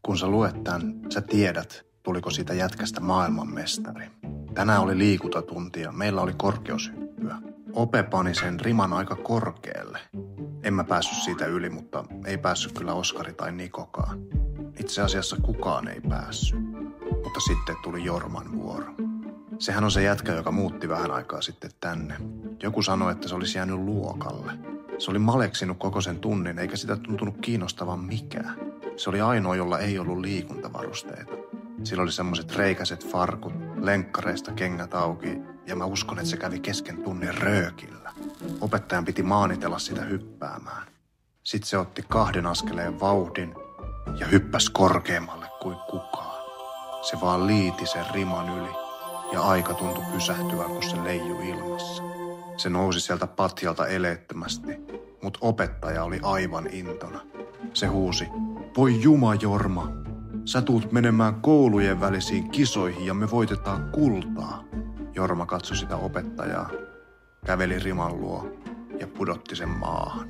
Kun sä luet tän, sä tiedät, tuliko siitä jätkästä maailmanmestari. Tänään oli liikuntatunti ja meillä oli korkeushyppyä. Ope pani sen riman aika korkealle. En mä päässyt siitä yli, mutta ei päässyt kyllä Oskari tai Nikokaan. Itse asiassa kukaan ei päässyt. Mutta sitten tuli Jorman vuoro. Sehän on se jätkä, joka muutti vähän aikaa sitten tänne. Joku sanoi, että se olisi jäänyt luokalle. Se oli maleksinut koko sen tunnin, eikä sitä tuntunut kiinnostavan mikään. Se oli ainoa, jolla ei ollut liikuntavarusteita. Sillä oli semmoiset reikäiset farkut, lenkkareista kengät auki, ja mä uskon, että se kävi kesken tunnin röökillä. Opettajan piti maanitella sitä hyppäämään. Sitten se otti 2 askeleen vauhdin ja hyppäsi korkeammalle kuin kukaan. Se vaan liiti sen riman yli, ja aika tuntui pysähtyvän, kun se leijui ilmassa. Se nousi sieltä patjalta eleettömästi, mutta opettaja oli aivan intona. Se huusi, "Voi juma, Jorma, sä tuut menemään koulujen välisiin kisoihin ja me voitetaan kultaa." Jorma katsoi sitä opettajaa, käveli riman luo ja pudotti sen maahan.